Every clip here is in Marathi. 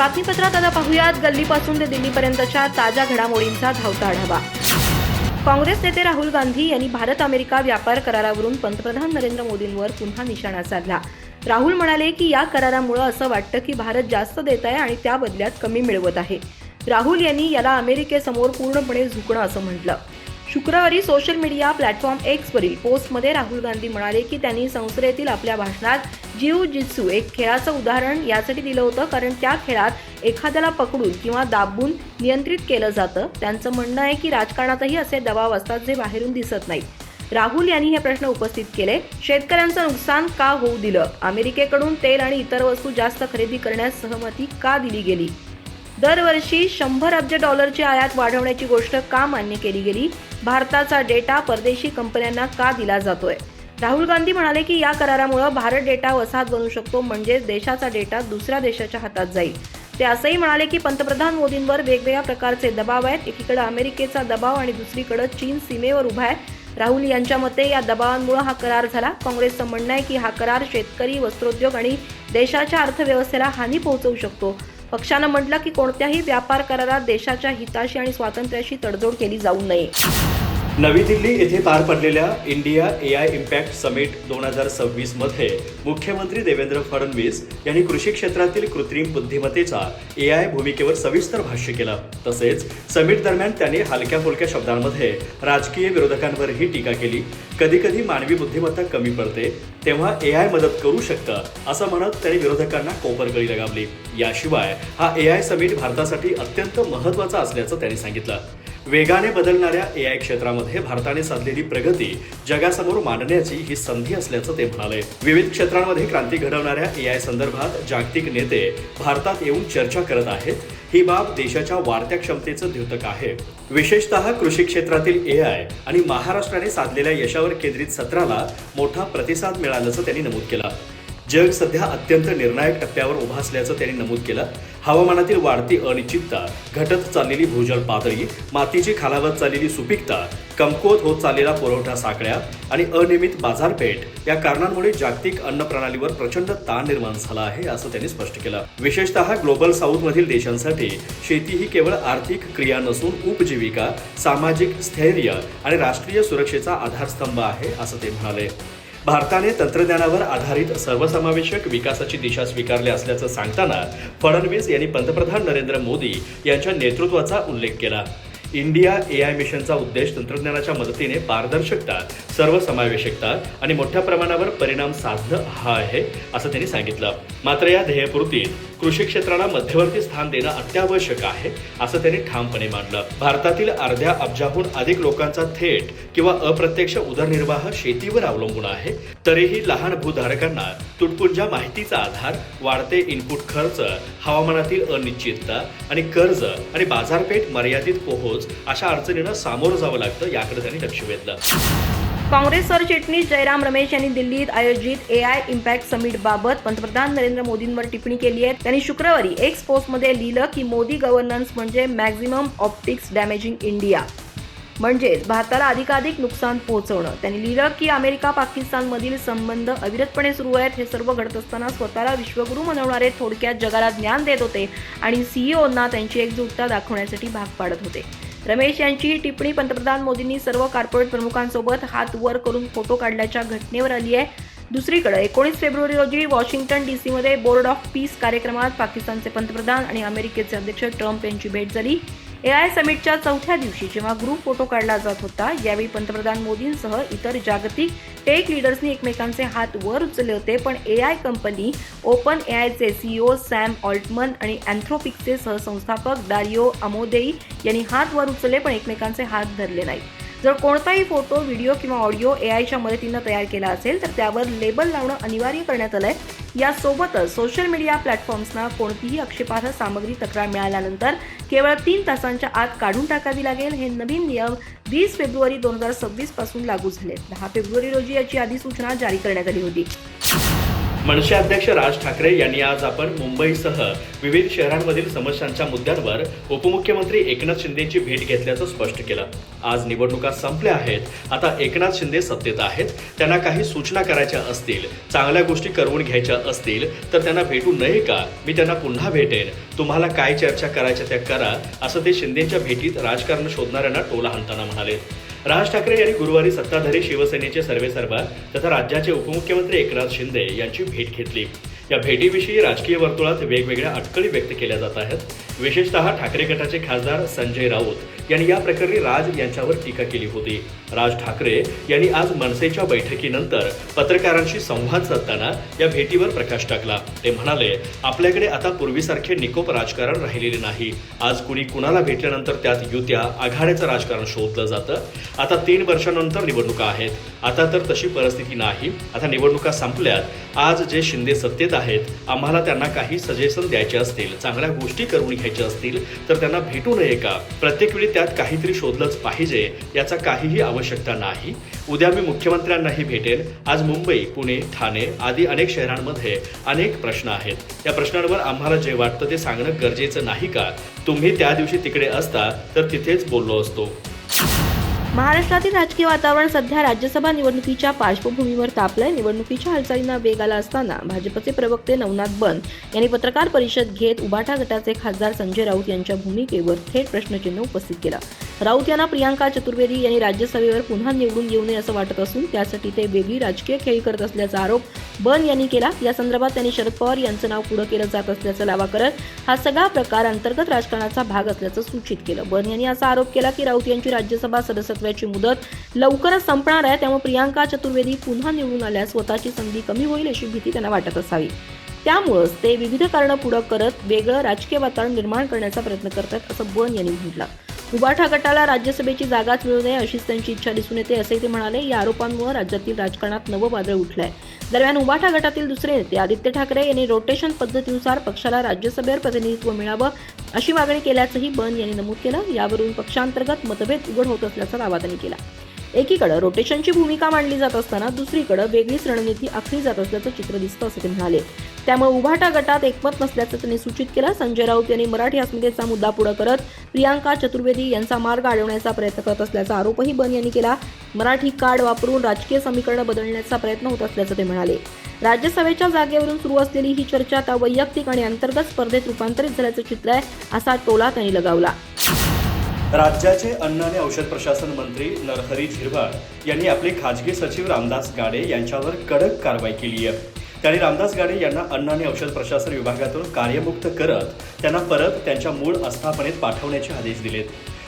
बातमीपत्रात आता पाहुयात गल्लीपासून ते दिल्लीपर्यंतच्या ताज्या घडामोडींचा धावता आढावा। काँग्रेस नेते राहुल गांधी यांनी भारत अमेरिका व्यापार करारावरून पंतप्रधान नरेंद्र मोदींवर पुन्हा निशाणा साधला। राहुल म्हणाले की या करारामुळे असं वाटतं की भारत जास्त देत आहे आणि त्या बदल्यात कमी मिळवत आहे। राहुल यांनी याला अमेरिकेसमोर पूर्णपणे झुकणं असं म्हटलं। शुक्रवारी सोशल मीडिया प्लॅटफॉर्म एक्स वरील पोस्टमध्ये राहुल गांधी म्हणाले की त्यांनी संसदेतील आपल्या भाषणात जिऊ-जित्सू एक खेळाचं उदाहरण यासाठी दिलं होतं कारण त्या खेळात एखाद्याला पकडून किंवा दाबून नियंत्रित केलं जातं। त्यांचं म्हणणं आहे की राजकारणातही असे दबाव असतात जे बाहेरून दिसत नाहीत। राहुल यांनी हे प्रश्न उपस्थित केले। शेतकऱ्यांचं नुकसान का होऊ दिलं? अमेरिकेकडून तेल आणि इतर वस्तू जास्त खरेदी करण्यास सहमती का दिली गेली? दरवर्षी 100 अब्ज डॉलरची आयात वाढवण्याची गोष्ट का मान्य केली गेली? भारताचा डेटा परदेशी कंपन्यांना का दिला जातोय? राहुल गांधी म्हणाले की या करारामुळे भारत डेटा वसाहत बनू शकतो, म्हणजे देशाचा डेटा दुसऱ्या देशाच्या हातात जाईल। ते असंही म्हणाले की पंतप्रधान मोदींवर वेगवेगळ्या प्रकारचे दबाव आहेत। एकीकडे अमेरिकेचा दबाव आणि दुसरीकडे चीन सीमेवर उभा आहे। राहुल यांच्या मते या दबावांमुळे हा करार झाला। काँग्रेसचं म्हणणं आहे की हा करार शेतकरी, वस्त्रोद्योग आणि देशाच्या अर्थव्यवस्थेला हानी पोहोचवू शकतो। पक्षानं म्हटलं की कोणत्याही व्यापार करारात देशाच्या हिताशी आणि स्वातंत्र्याशी तडजोड केली जाऊ नये। नवी दिल्ली येथे पार पडलेल्या इंडिया एआय इम्पॅक्ट समिट 2026 मध्ये मुख्यमंत्री देवेंद्र फडणवीस यांनी कृषी क्षेत्रातील कृत्रिम बुद्धिमत्तेच्या एआय भूमिकेवर सविस्तर भाष्य केलं। तसेच समिट दरम्यान त्यांनी हलक्या फुलक्या शब्दांमध्ये राजकीय विरोधकांवरही टीका केली। कधी कधी मानवी बुद्धिमत्ता कमी पडते तेव्हा एआय मदत करू शकतं असं म्हणत त्यांनी विरोधकांना कोपरकळी लगावली। याशिवाय हा एआय समिट भारतासाठी अत्यंत महत्त्वाचा असल्याचं त्यांनी सांगितलं। वेगाने बदलणाऱ्या एआय क्षेत्रामध्ये भारताने साधलेली प्रगती जगासमोर मांडण्याची ही संधी असल्याचं ते म्हणाले। विविध क्षेत्रांमध्ये क्रांती घडवणाऱ्या एआय संदर्भात जागतिक नेते भारतात येऊन चर्चा करत आहेत। ही बाब देशाच्या वाढत्या क्षमतेचं द्योतक आहे। विशेषतः कृषी क्षेत्रातील एआय आणि महाराष्ट्राने साधलेल्या यशावर केंद्रित सत्राला मोठा प्रतिसाद मिळाल्याचं त्यांनी नमूद केलं। जग सध्या अत्यंत निर्णायक टप्प्यावर उभा असल्याचं त्यांनी नमूद केलं। हवामानातील वाढती अनिश्चितता, घटत चाललेली भूजल पातळी, मातीची खालावत चाललेली सुपीकता, कमकुवत होत चाललेला पुरवठा साखळ्या आणि अनियमित बाजारपेठ या कारणांमुळे जागतिक अन्न प्रणालीवर प्रचंड ताण निर्माण झाला आहे असं त्यांनी स्पष्ट केलं। विशेषतः ग्लोबल साऊथ मधील देशांसाठी शेती ही केवळ आर्थिक क्रिया नसून उपजीविका, सामाजिक स्थैर्य आणि राष्ट्रीय सुरक्षेचा आधारस्तंभ आहे असं ते म्हणाले। भारताने तंत्रज्ञानावर आधारित सर्वसमावेशक विकासाची दिशा स्वीकारली असल्याचं सांगताना फडणवीस यांनी पंतप्रधान नरेंद्र मोदी यांच्या नेतृत्वाचा उल्लेख केला। इंडिया एआय मिशनचा उद्देश तंत्रज्ञानाच्या मदतीने पारदर्शकता, सर्वसमावेशकता आणि मोठ्या प्रमाणावर परिणाम साधणं हा आहे असं त्यांनी सांगितलं। मात्र या ध्येयपूर्तीत कृषी क्षेत्राला मध्यवर्ती स्थान देणं अत्यावश्यक आहे असं त्यांनी ठामपणे मांडलं। भारतातील अर्ध्या अब्जाहून अधिक लोकांचा थेट किंवा अप्रत्यक्ष उदरनिर्वाह शेतीवर अवलंबून आहे। तरीही लहान भूधारकांना तुटपुंजा माहितीचा आधार, वाढते इनपुट खर्च, हवामानातील अनिश्चितता आणि कर्ज आणि बाजारपेठ मर्यादित पोहोच अशा अडचणींना सामोरं जावं लागतं याकडे त्यांनी लक्ष वेधलं। काँग्रेस सरचिटणीस जयराम रमेश यांनी दिल्लीत आयोजित एआय इम्पॅक्ट समिट बाबत पंतप्रधान नरेंद्र मोदींवर टिप्पणी केली आहे। त्यांनी शुक्रवारी एक्स पोस्टमध्ये लिहिलं की मोदी गव्हर्नन्स म्हणजे मॅक्झिमम ऑप्टिक्स डॅमेजिंग इंडिया, म्हणजेच भारताला अधिकाधिक नुकसान पोहोचवणं। त्यांनी लिहिलं की अमेरिका पाकिस्तानमधील संबंध अविरतपणे सुरू आहेत। हे सर्व घडत असताना स्वतःला विश्वगुरू बनवणारे थोडक्यात जगाला ज्ञान देत होते आणि सीईओंना त्यांची एकजुटता दाखवण्यासाठी भाग पाडत होते। रमेश यांची ही टिप्पणी पंतप्रधान मोदींनी सर्व कॉर्पोरेट प्रमुखांसोबत हात वर करून फोटो काढल्याच्या घटनेवर आली आहे। दुसरीकडे 19 फेब्रुवारी रोजी वॉशिंग्टन डीसी मध्ये बोर्ड ऑफ पीस कार्यक्रमात पाकिस्तानचे पंतप्रधान आणि अमेरिकेचे अध्यक्ष ट्रम्प यांची भेट झाली। एआय समिटच्या चौथ्या दिवशी जेव्हा ग्रुप फोटो काढला जात होता, यावेळी पंतप्रधान मोदींसह इतर जागतिक टेक लीडर्सनी एकमेकांचे हात वर उचलले होते। पण एआय कंपनी ओपन एआयचे सीईओ सॅम ऑल्टमन आणि अँथ्रोपिकचे सहसंस्थापक दारियो अमोदेई यांनी हात वर उचलले पण एकमेकांचे हात धरले नाही। जर कोणताही फोटो, व्हिडिओ किंवा ऑडिओ एआयच्या मदतीनं तयार केला असेल तर त्यावर लेबल लावणं अनिवार्य करण्यात आलंय। यासोबतच सोशल मीडिया प्लॅटफॉर्म्सना कोणतीही आक्षेपार्ह सामग्री तक्रार मिळाल्यानंतर केवळ 3 तासांच्या आत काढून टाकावी लागेल। हे नवीन नियम 20 फेब्रुवारी 2026 पासून लागू झाले। 10 फेब्रुवारी रोजी याची अधिसूचना जारी करण्यात आली होती। मनसे अध्यक्ष राज ठाकरे यांनी आज आपण मुंबईसह विविध शहरांमधील समस्यांच्या मुद्द्यांवर उपमुख्यमंत्री एकनाथ शिंदेची भेट घेतल्याचं स्पष्ट केलं. आज निवडणुका संपल्या आहेत, आता एकनाथ शिंदे सत्तेत आहेत. त्यांना काही सूचना करायच्या असतील, चांगल्या गोष्टी करवून घ्यायच्या असतील तर त्यांना भेटू नये का? मी त्यांना पुन्हा भेटेन. तुम्हाला काय चर्चा करायच्या त्या करा, असं ते शिंदेच्या भेटीत राजकारण शोधणाऱ्यांना टोला हाणताना म्हणाले. राज ठाकरे यांनी गुरुवारी सत्ताधारी शिवसेनेचे सर्वेसर्वा तथा राज्याचे उपमुख्यमंत्री एकनाथ शिंदे यांची भेट घेतली. या भेटीविषयी राजकीय वर्तुळात वेगवेगळ्या अटकळी व्यक्त केल्या जात आहेत. विशेषतः ठाकरे गटाचे खासदार संजय राऊत यांनी या प्रकरणी राज यांच्यावर टीका केली होती. राज ठाकरे यांनी आज मनसेच्या बैठकीनंतर पत्रकारांशी संवाद साधताना या भेटीवर प्रकाश टाकला. ते म्हणाले, आपल्याकडे आता पूर्वीसारखे निकोप राजकारण राहिलेले नाही. आज कुणी कुणाला भेटल्यानंतर त्यात युत्या आघाड्याचं राजकारण शोधलं जातं. आता 3 वर्षांनंतर निवडणुका आहेत. आता तर तशी परिस्थिती नाही. आता निवडणुका संपल्यात. आज जे शिंदे सत्तेत आहेत, आम्हाला त्यांना काही सजेशन द्यायचे असतील, चांगल्या गोष्टी करून घ्यायच्या असतील तर त्यांना भेटू नये का? प्रत्येक वेळी त्यात काहीतरी शोधलंच पाहिजे याचा काहीही आवश्यकता नाही. उद्या मी मुख्यमंत्र्यांनाही भेटेन. आज मुंबई, पुणे, ठाणे आदी अनेक शहरांमध्ये अनेक प्रश्न आहेत. या प्रश्नांवर आम्हाला जे वाटतं ते सांगणं गरजेचं नाही का? तुम्ही त्या दिवशी तिकडे असता तर तिथेच बोललो असतो. महाराष्ट्रातील राजकीय वातावरण सध्या राज्यसभा निवडणुकीच्या पार्श्वभूमीवर तापलंय. निवडणुकीच्या हालचालींना वेग आला असताना भाजपचे प्रवक्ते नवनाथ बन यांनी पत्रकार परिषद घेत उबाटा गटाचे खासदार संजय राऊत यांच्या भूमिकेवर थेट प्रश्नचिन्ह उपस्थित केलं. राऊत यांना प्रियांका चतुर्वेदी यांनी राज्यसभेवर पुन्हा निवडून येऊ नये असं वाटत असून त्यासाठी ते वेगळी राजकीय खेळी करत असल्याचा आरोप बन यांनी केला. या संदर्भात त्यांनी शरद पवार यांचं नाव पुढे केलं जात असल्याचा दावा करत हा सगळा प्रकार अंतर्गत राजकारणाचा भाग असल्याचं सूचित केलं. बन यांनी असा आरोप केला की राऊत यांची राज्यसभा सदस्यत्वाची मुदत लवकरच संपणार आहे, त्यामुळे प्रियांका चतुर्वेदी पुन्हा निवडून आल्यास स्वतःची संधी कमी होईल अशी भीती त्यांना वाटत असावी. त्यामुळेच ते विविध कारणं पुढे करत वेगळं राजकीय वातावरण निर्माण करण्याचा प्रयत्न करतात असं बन यांनी म्हटलं. उबाठा गटाला राज्यसभेची जागाच मिळू नये अशीच त्यांची इच्छा दिसून येते असंही ते म्हणाले. या आरोपांमुळे राज्यातील राजकारणात नवं वादळ उठलंय. दरम्यान उबाठा गटातील दुसरे नेते आदित्य ठाकरे यांनी रोटेशन पद्धतीनुसार पक्षाला राज्यसभेवर प्रतिनिधित्व मिळावं अशी मागणी केल्याचंही बन यांनी नमूद केलं. यावरून पक्षांतर्गत मतभेद उघड होत असल्याचा दावा त्यांनी केला. एकीकडे रोटेशनची भूमिका मांडली जात असताना दुसरीकडे वेगळीच रणनीती आखली जात असल्याचं चित्र दिसतं असं ते म्हणाले. त्यामुळे उबाठा गटात एकमत नसल्याचं त्यांनी सूचित केलं. संजय राऊत यांनी मराठी अस्मितेचा मुद्दा पुढे करत प्रियांका चतुर्वेदी यांचा मार्ग अडवण्याचा प्रयत्न करत असल्याचा आरोपही बन यांनी केला. मराठी कार्ड वापरून राजकीय समीकरणं बदलण्याचा प्रयत्न होत असल्याचं ते म्हणाले. राज्यसभेच्या जागेवरून सुरू असलेली ही चर्चा आता वैयक्तिक आणि अंतर्गत स्पर्धेत रूपांतरित झाल्याचं चित्र आहे असा टोला त्यांनी लगावला. राज्याचे अन्न आणि औषध प्रशासन मंत्री नरहरी झिरवाळ यांनी आपले खाजगी सचिव रामदास गाडे यांच्यावर कडक कारवाई केली आहे. त्यांनी रामदास गाडे यांना अन्न आणि औषध प्रशासन विभागातून कार्यमुक्त करत त्यांना परत त्यांच्या मूळ आस्थापनेत पाठवण्याचे आदेश दिलेत.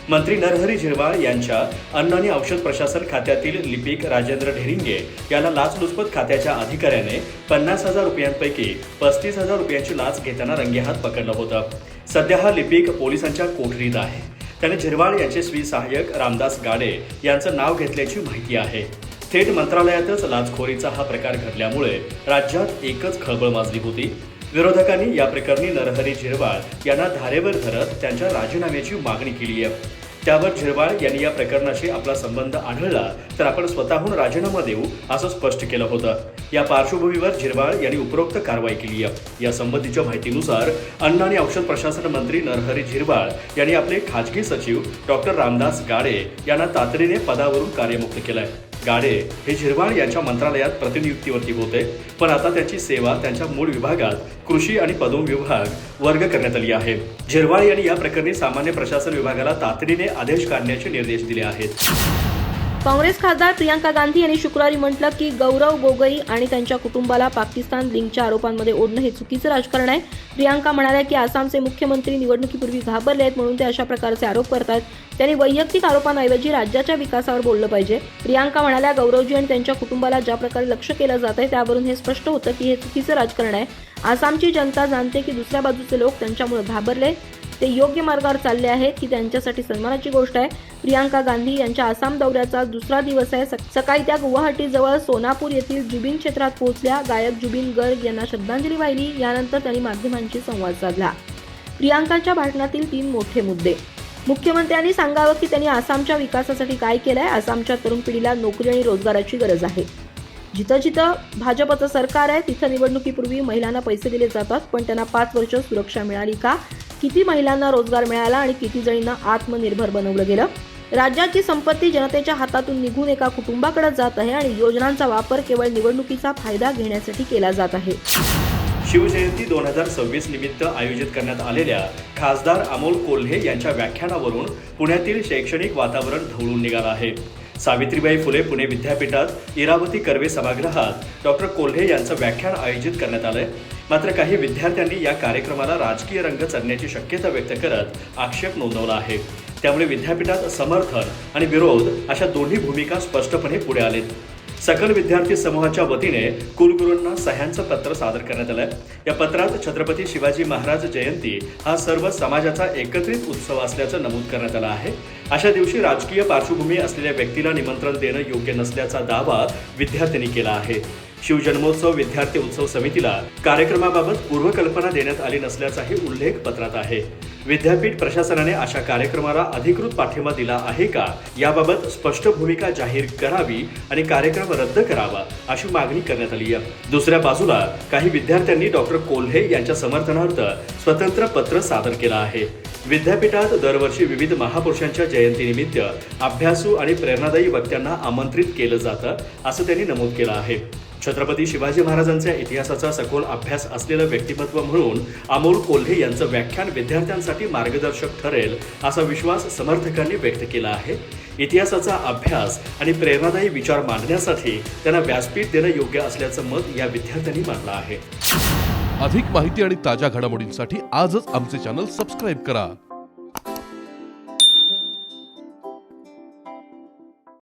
मंत्री नरहरी झिरवाळ यांच्या अन्न आणि औषध प्रशासन खात्यातील लिपिक राजेंद्र ढेरिंगे याला लाचलुचपत खात्याच्या अधिकाऱ्याने 50,000 रुपयांपैकी 35,000 रुपयांची लाच घेताना रंगेहात पकडलं होतं. सध्या हा लिपिक पोलिसांच्या कोठडीत आहे. त्याने झिरवाळ यांचे स्वी सहाय्यक रामदास गाडे यांचं नाव घेतल्याची माहिती आहे. थेट मंत्रालयातच लाचखोरीचा हा प्रकार घडल्यामुळे राज्यात एकच खळबळ माजली होती. विरोधकांनी या प्रकरणी नरहरी झिरवाळ यांना धारेवर धरत त्यांच्या राजीनाम्याची मागणी केली आहे. त्यावर झिरवाळ यांनी या प्रकरणाशी आपला संबंध आढळला तर आपण स्वतःहून राजीनामा देऊ असं स्पष्ट केलं होतं. या पार्श्वभूमीवर झिरवाळ यांनी उपरोक्त कारवाई केली आहे. या संबंधीच्या माहितीनुसार अन्न आणि औषध प्रशासन मंत्री नरहरी झिरवाळ यांनी आपले खाजगी सचिव डॉक्टर रामदास गाडे यांना तातडीने पदावरून कार्यमुक्त केलंय. गाडे हे झिरवाळ यांच्या मंत्रालयात प्रतिनियुक्तीवरती होते, पण आता त्यांची सेवा त्यांच्या मूळ विभागात कृषी आणि पदोम विभाग वर्ग करण्यात आली आहे. झिरवाळ यांनी या प्रकरणी सामान्य प्रशासन विभागाला तातडीने आदेश काढण्याचे निर्देश दिले आहेत. काँग्रेस खासदार प्रियांका गांधी यांनी शुक्रवारी म्हटलं की गौरव गोगोई आणि त्यांच्या कुटुंबाला पाकिस्तान लिंकच्या आरोपांमध्ये ओढणं हे चुकीचं राजकारण आहे. प्रियांका म्हणाल्या की आसामचे मुख्यमंत्री निवडणुकीपूर्वी घाबरले आहेत म्हणून ते अशा प्रकारचे आरोप करतात. त्यांनी वैयक्तिक आरोपांऐवजी राज्याच्या विकासावर बोललं पाहिजे. प्रियांका म्हणाल्या, गौरवजी आणि त्यांच्या कुटुंबाला ज्या प्रकारे लक्ष केलं जात आहे त्यावरून हे स्पष्ट होतं की हे चुकीचं राजकारण आहे. आसामची जनता जाणते की दुसऱ्या बाजूचे लोक त्यांच्यामुळे घाबरले. ते योग्य मार्गावर चालले आहेत की त्यांच्यासाठी सन्मानाची गोष्ट आहे. प्रियांका गांधी यांच्या आसाम दौऱ्याचा दुसरा दिवस आहे. सकाळी त्या गुवाहाटीजवळ सोनापूर येथील जुबिन क्षेत्रात पोहोचल्या. गायक जुबिन गर्ग यांना श्रद्धांजली वाहिली. यानंतर त्यांनी माध्यमांशी संवाद साधला. प्रियांकाच्या भाषणातील 3 मोठे मुद्दे. मुख्यमंत्र्यांनी सांगावं की त्यांनी आसामच्या विकासासाठी काय केलंय. आसामच्या तरुण पिढीला नोकरी आणि रोजगाराची गरज आहे. जिथं जिथं भाजपचं सरकार आहे तिथं निवडणुकीपूर्वी महिलांना पैसे दिले जातात, पण त्यांना 5 वर्ष सुरक्षा मिळाली का? किती महिलांना रोजगार मिळाला आणि किती जणींना आत्मनिर्भर बनवलं गेलं? राज्याची संपत्ती जनतेच्या हातातून निघून एका कुटुंबाकडे जात आहे आणि योजनांचा वापर केवळ निवडणुकीचा फायदा घेण्यासाठी केला जात आहे. शिवजयंती 2026 निमित्त आयोजित करण्यात आलेल्या खासदार अमोल कोल्हे यांच्या व्याख्यानावरून पुण्यातील शैक्षणिक वातावरण ढवळून निघालं आहे. सावित्रीबाई फुले पुणे विद्यापीठात इरावती कर्वे सभागृहात डॉक्टर कोल्हे यांचं व्याख्यान आयोजित करण्यात आलंय. मात्र काही विद्यार्थ्यांनी या कार्यक्रमाला राजकीय रंग चढण्याची शक्यता व्यक्त करत आक्षेप नोंदवला आहे. त्यामुळे विद्यापीठात समर्थन आणि विरोध अशा दोन्ही भूमिका स्पष्टपणे पुढे आलेत. सकल विद्यार्थी समूहाच्या वतीने कुलगुरूंना सह्यांचं पत्र सादर करण्यात आलंय. या पत्रात छत्रपती शिवाजी महाराज जयंती हा सर्व समाजाचा एकत्रित उत्सव असल्याचं नमूद करण्यात आलं आहे. अशा दिवशी राजकीय पार्श्वभूमी असलेल्या व्यक्तीला निमंत्रण देणं योग्य नसल्याचा दावा विद्यार्थ्यांनी केला आहे. शिवजन्मोत्सव विद्यार्थी उत्सव समितीला कार्यक्रमाबाबत पूर्वकल्पना देण्यात आली नसल्याचाही उल्लेख पत्रात आहे. विद्यापीठ प्रशासनाने अशा कार्यक्रमाला अधिकृत पाठिंबा दिला आहे का याबाबत स्पष्ट भूमिका जाहीर करावी आणि कार्यक्रम रद्द करावा अशी मागणी करण्यात आली आहे. दुसऱ्या बाजूला काही विद्यार्थ्यांनी डॉक्टर कोल्हे यांच्या समर्थनार्थ स्वतंत्र पत्र सादर केलं आहे. विद्यापीठात दरवर्षी विविध महापुरुषांच्या जयंतीनिमित्त अभ्यासू आणि प्रेरणादायी वक्त्यांना आमंत्रित केलं जातं असं त्यांनी नमूद केलं आहे. छत्रपती शिवाजी महाराजांच्या इतिहासाचा सखोल अभ्यास असलेलं व्यक्तिमत्व म्हणून अमोल कोल्हे यांचं व्याख्यान विद्यार्थ्यांसाठी मार्गदर्शक ठरेल असा विश्वास समर्थकांनी व्यक्त केला आहे. इतिहासाचा अभ्यास आणि प्रेरणादायी विचार मांडण्यासाठी त्यांना व्यासपीठ देणं योग्य असल्याचं मत या विद्यार्थ्यांनी मांडलं आहे. अधिक माहिती आणि ताज्या घडामोडींसाठी आजच आमचे चॅनल सबस्क्राईब करा.